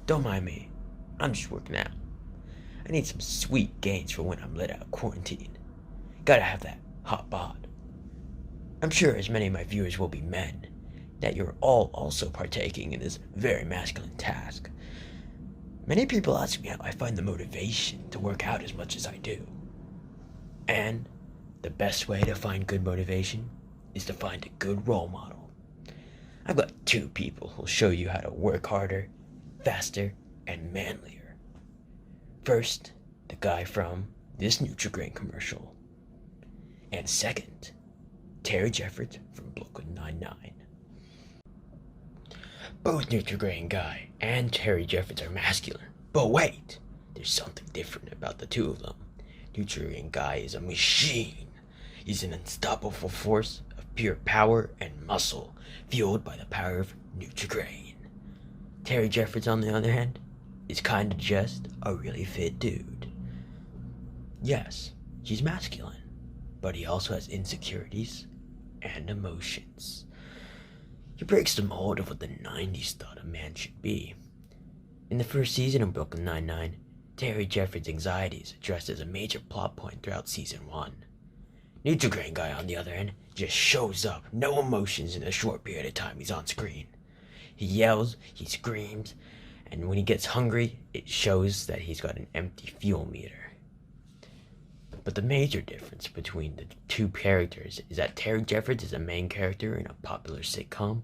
Don't mind me. I'm just working out. I need some sweet gains for when I'm let out of quarantine. Gotta have that hot bod. I'm sure as many of my viewers will be men, that you're all also partaking in this very masculine task. Many people ask me how I find the motivation to work out as much as I do. And the best way to find good motivation is to find a good role model. I've got two people who'll show you how to work harder, faster, and manlier. First, the guy from this Nutri-Grain commercial. And second, Terry Jeffords from Brooklyn Nine-Nine. Both Nutri-Grain Guy and Terry Jeffords are masculine. But wait, there's something different about the two of them. Nutri-Grain Guy is a machine. He's an unstoppable force of pure power and muscle, fueled by the power of Nutri-Grain. Terry Jeffords, on the other hand, is kinda just a really fit dude. Yes, he's masculine, but he also has insecurities and emotions. He breaks the mold of what the 90s thought a man should be. In the first season of Brooklyn Nine-Nine, Terry Jeffords' anxiety is addressed as a major plot point throughout season 1. Nutri-Grain Guy, on the other hand, just shows up, no emotions in the short period of time he's on screen. He yells, he screams, and when he gets hungry, it shows that he's got an empty fuel meter. But the major difference between the two characters is that Terry Jeffords is a main character in a popular sitcom,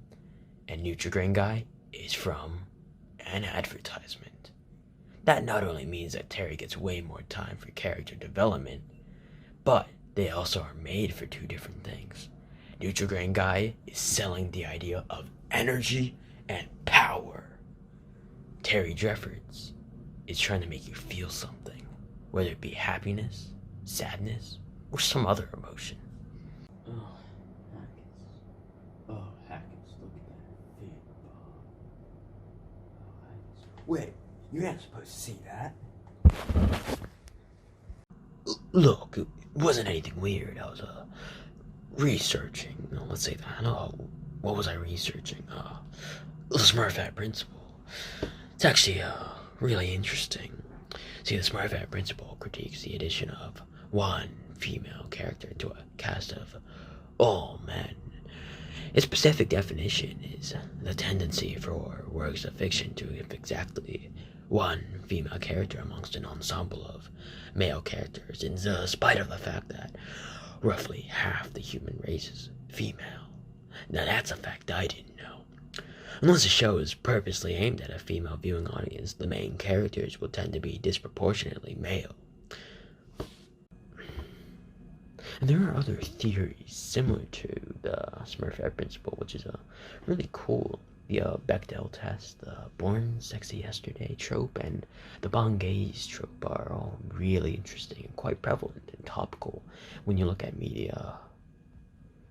and Nutri-Grain Guy is from an advertisement. That not only means that Terry gets way more time for character development, but they also are made for two different things. Nutri-Grain Guy is selling the idea of energy and power. Terry Jeffords is trying to make you feel something, whether it be happiness, sadness, or some other emotion. Oh, Hackins. Oh, Hackins, look at that fit, Bob. Oh, Hackins. Wait, you're not supposed to see that. Look, it wasn't anything weird. I was researching. Let's say that. What was I researching? The Smurfette principle. It's actually really interesting. See, the Smurfette principle critiques the addition of one female character into a cast of all men. Its specific definition is the tendency for works of fiction to give exactly one female character amongst an ensemble of male characters, in spite of the fact that roughly half the human race is female. Now that's a fact I didn't know. Unless a show is purposely aimed at a female viewing audience, the main characters will tend to be disproportionately male. And there are other theories similar to the Smurfette principle, which is really cool. The Bechdel test, the born sexy yesterday trope, and the bon gaze trope are all really interesting and quite prevalent and topical when you look at media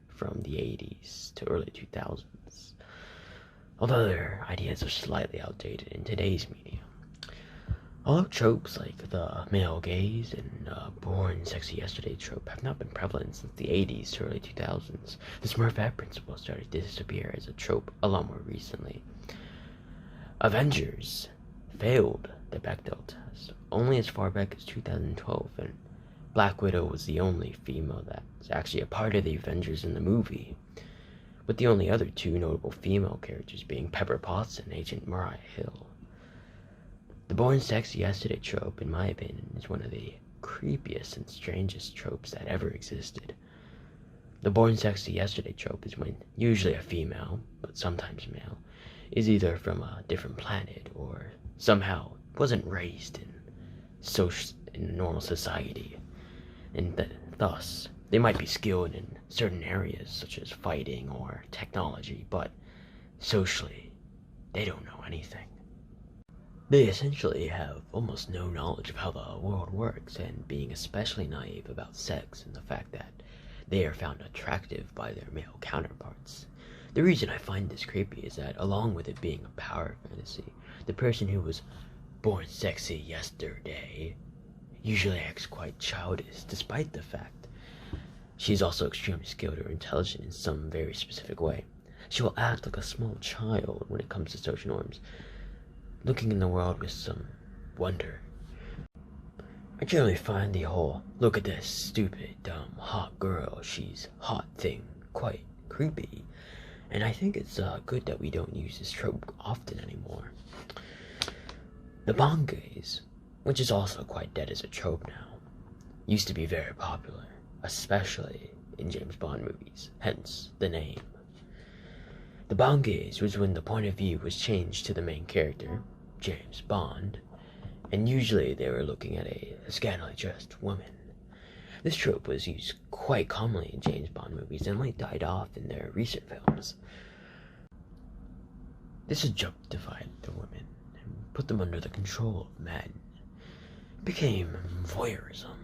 from the 80s to early 2000s. Although their ideas are slightly outdated in today's media. Although tropes like the male gaze and born sexy yesterday trope have not been prevalent since the 80s to early 2000s, the Smurfette principle started to disappear as a trope a lot more recently. Avengers failed the Bechdel test only as far back as 2012, and Black Widow was the only female that was actually a part of the Avengers in the movie, with the only other two notable female characters being Pepper Potts and Agent Mariah Hill. The born sexy yesterday trope, in my opinion, is one of the creepiest and strangest tropes that ever existed. The born sexy yesterday trope is when usually a female, but sometimes male, is either from a different planet or somehow wasn't raised in normal society, and thus they might be skilled in certain areas such as fighting or technology, but socially they don't know anything. They essentially have almost no knowledge of how the world works, and being especially naive about sex and the fact that they are found attractive by their male counterparts. The reason I find this creepy is that, along with it being a power fantasy, the person who was born sexy yesterday usually acts quite childish, despite the fact she's also extremely skilled or intelligent in some very specific way. She will act like a small child when it comes to social norms. looking in the world with some wonder. I generally find the whole look at this stupid, dumb, hot girl, she's hot thing quite creepy, and I think it's good that we don't use this trope often anymore. The Bond gaze, which is also quite dead as a trope now, used to be very popular, especially in James Bond movies, hence the name. The Bond gaze was when the point of view was changed to the main character, James Bond, and usually they were looking at a scantily dressed woman. This trope was used quite commonly in James Bond movies and only died off in their recent films. This objectified the women and put them under the control of men. It became voyeurism.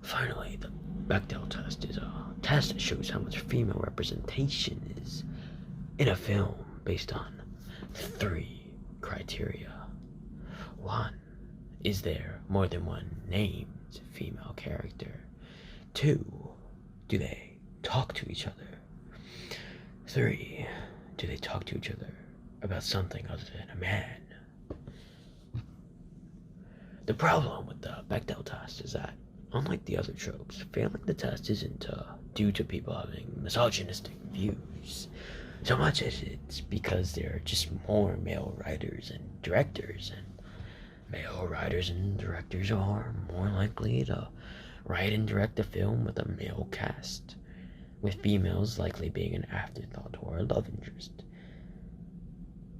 Finally, the Bechdel test is a test that shows how much female representation is in a film based on 3 criteria. 1, is there more than one named female character? 2, do they talk to each other? 3, do they talk to each other about something other than a man? The problem with the Bechdel test is that, unlike the other tropes, failing the test isn't due to people having misogynistic views, so much as it's because there are just more male writers and directors, and male writers and directors are more likely to write and direct a film with a male cast, with females likely being an afterthought or a love interest.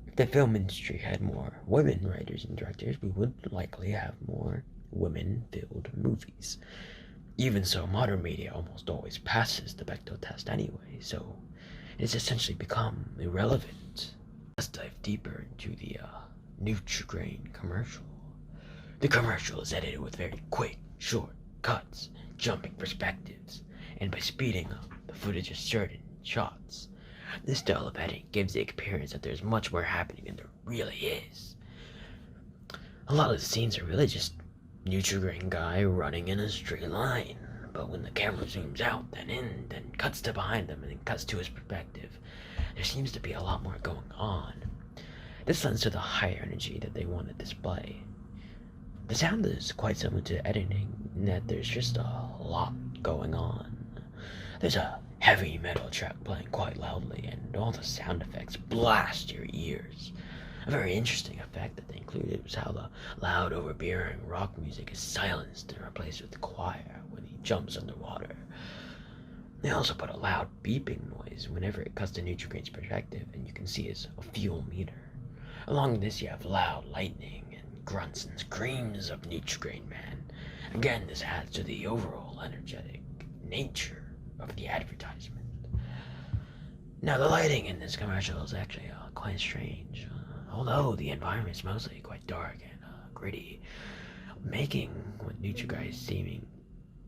If the film industry had more women writers and directors, we would likely have more women-filled movies. Even so, modern media almost always passes the Bechdel test anyway, so it's essentially become irrelevant. Let's dive deeper into the Nutri-Grain commercial. The commercial is edited with very quick, short cuts, jumping perspectives, and by speeding up the footage of certain shots. This style of editing gives the appearance that there's much more happening than there really is. A lot of the scenes are really just Nutri-Grain guy running in a straight line, but when the camera zooms out, then in, then cuts to behind them, and then cuts to his perspective, there seems to be a lot more going on. This lends to the higher energy that they want to display. The sound is quite similar to editing, in that there's just a lot going on. There's a heavy metal track playing quite loudly, and all the sound effects blast your ears. A very interesting effect that they included was how the loud, overbearing rock music is silenced and replaced with choir when he jumps underwater. They also put a loud beeping noise whenever it cuts to Nutri-Grain's perspective, and you can see his fuel meter. Along with this, you have loud lightning and grunts and screams of Nutri-Grain Man. Again, this adds to the overall energetic nature of the advertisement. Now, the lighting in this commercial is actually quite strange. Although the environment is mostly quite dark and gritty, making what Nutri-Grain is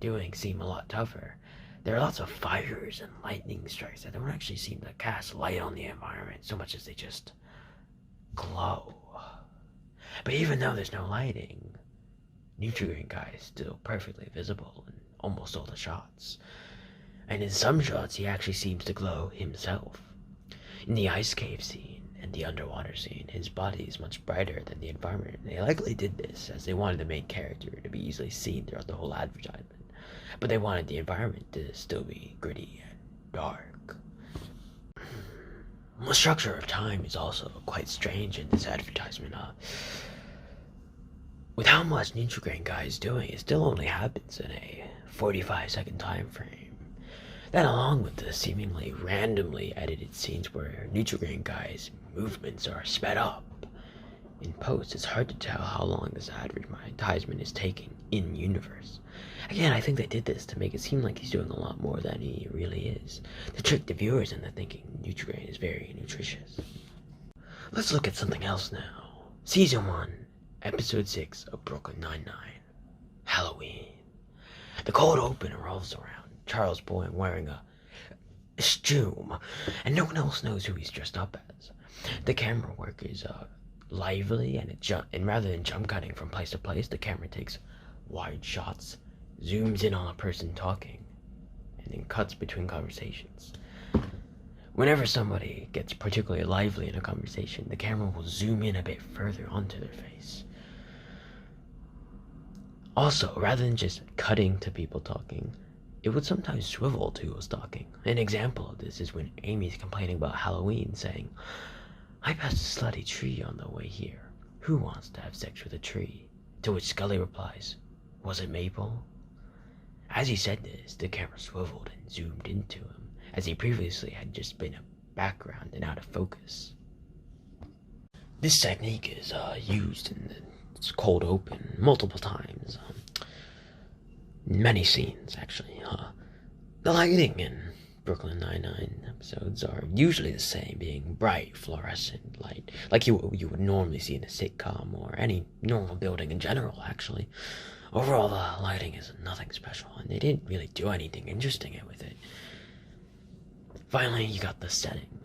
doing seem a lot tougher. There are lots of fires and lightning strikes that don't actually seem to cast light on the environment so much as they just glow. But even though there's no lighting, Nutri-Grain guy is still perfectly visible in almost all the shots. And in some shots, he actually seems to glow himself. In the ice cave scene and the underwater scene, his body is much brighter than the environment. They likely did this as they wanted the main character to be easily seen throughout the whole advertisement, but they wanted the environment to still be gritty and dark. The structure of time is also quite strange in this advertisement. With how much Nutri-Grain guy is doing, it still only happens in a 45-second time frame. That, along with the seemingly randomly edited scenes where Nutri-Grain guy's movements are sped up. In post, it's hard to tell how long this advertisement is taking in-universe. Again, I think they did this to make it seem like he's doing a lot more than he really is, to trick the viewers into thinking Nutri-Grain is very nutritious. Let's look at something else now. Season 1, Episode 6 of Brooklyn Nine-Nine, Halloween. The cold open revolves around Charles Boyle wearing a costume, and no one else knows who he's dressed up as. The camera work is lively, and rather than jump cutting from place to place, the camera takes wide shots, zooms in on a person talking, and then cuts between conversations. Whenever somebody gets particularly lively in a conversation, the camera will zoom in a bit further onto their face. Also, rather than just cutting to people talking, it would sometimes swivel to who was talking. An example of this is when Amy's complaining about Halloween, saying, "I passed a slutty tree on the way here. Who wants to have sex with a tree?" To which Scully replies, "Was it Maple?" As he said this, the camera swiveled and zoomed into him, as he previously had just been a background and out of focus. This technique is used in the cold open multiple times. Many scenes, actually. The lighting in Brooklyn Nine-Nine episodes are usually the same, being bright, fluorescent light, like you would normally see in a sitcom or any normal building in general, actually. Overall, the lighting is nothing special, and they didn't really do anything interesting with it. Finally, you got the setting.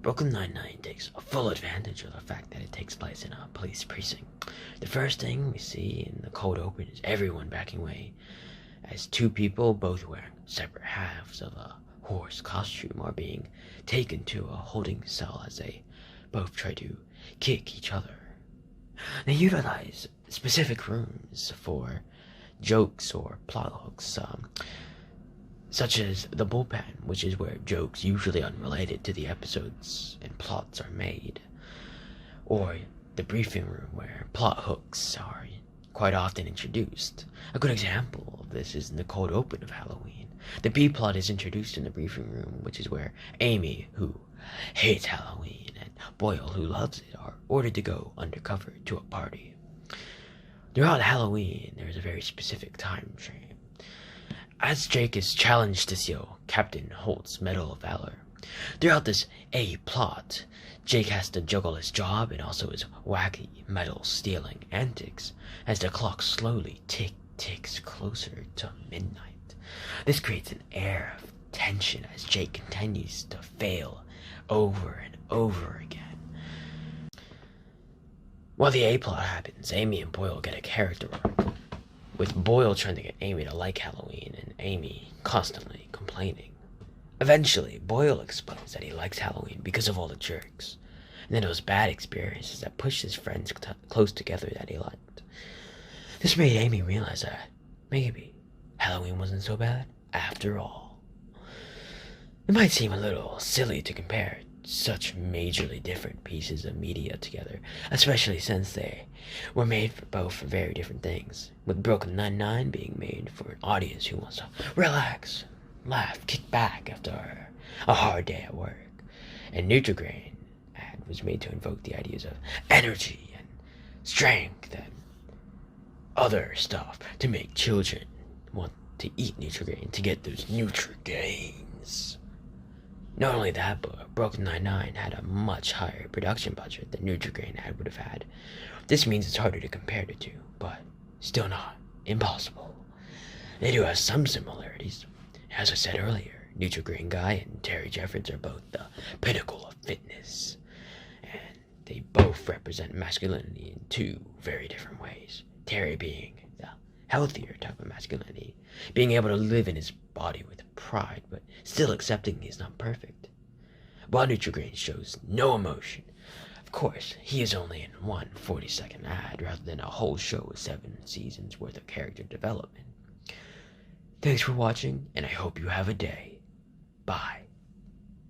Brooklyn Nine-Nine takes full advantage of the fact that it takes place in a police precinct. The first thing we see in the cold open is everyone backing away, as two people, both wearing separate halves of a horse costume, are being taken to a holding cell as they both try to kick each other. They utilize specific rooms for jokes or plot hooks, such as the bullpen, which is where jokes usually unrelated to the episodes and plots are made, or the briefing room, where plot hooks are quite often introduced. A good example of this is in the cold open of Halloween. The B-plot is introduced in the briefing room, which is where Amy, who hates Halloween, and Boyle, who loves it, are ordered to go undercover to a party. Throughout Halloween, there is a very specific time frame, as Jake is challenged to steal Captain Holt's Medal of Valor. Throughout this A-plot, Jake has to juggle his job and also his wacky medal-stealing antics as the clock slowly ticks closer to midnight. This creates an air of tension as Jake continues to fail over and over again. While the A-plot happens, Amy and Boyle get a character arc, with Boyle trying to get Amy to like Halloween and Amy constantly complaining. Eventually, Boyle explains that he likes Halloween because of all the jerks, and then those bad experiences that pushed his friends close together that he liked. This made Amy realize that maybe Halloween wasn't so bad after all. It might seem a little silly to compare such majorly different pieces of media together, especially since they were made for both for very different things, with Brooklyn Nine-Nine being made for an audience who wants to relax, laugh, kick back after a hard day at work, and Nutri-Grain ad was made to invoke the ideas of energy and strength and other stuff to make children want to eat Nutri-Grain to get those Nutri-Gains. Not only that, but Brooklyn Nine-Nine had a much higher production budget than Nutri-Grain ad would have had. This means it's harder to compare the two, but still not impossible. They do have some similarities. As I said earlier, Nutri-Grain Guy and Terry Jeffords are both the pinnacle of fitness, and they both represent masculinity in two very different ways. Terry being the healthier type of masculinity, being able to live in his body with pride, but still accepting he's not perfect. While Nutri-Grain shows no emotion. Of course, he is only in one 40-second ad rather than a whole show with 7 seasons worth of character development. Thanks for watching, and I hope you have a day. Bye.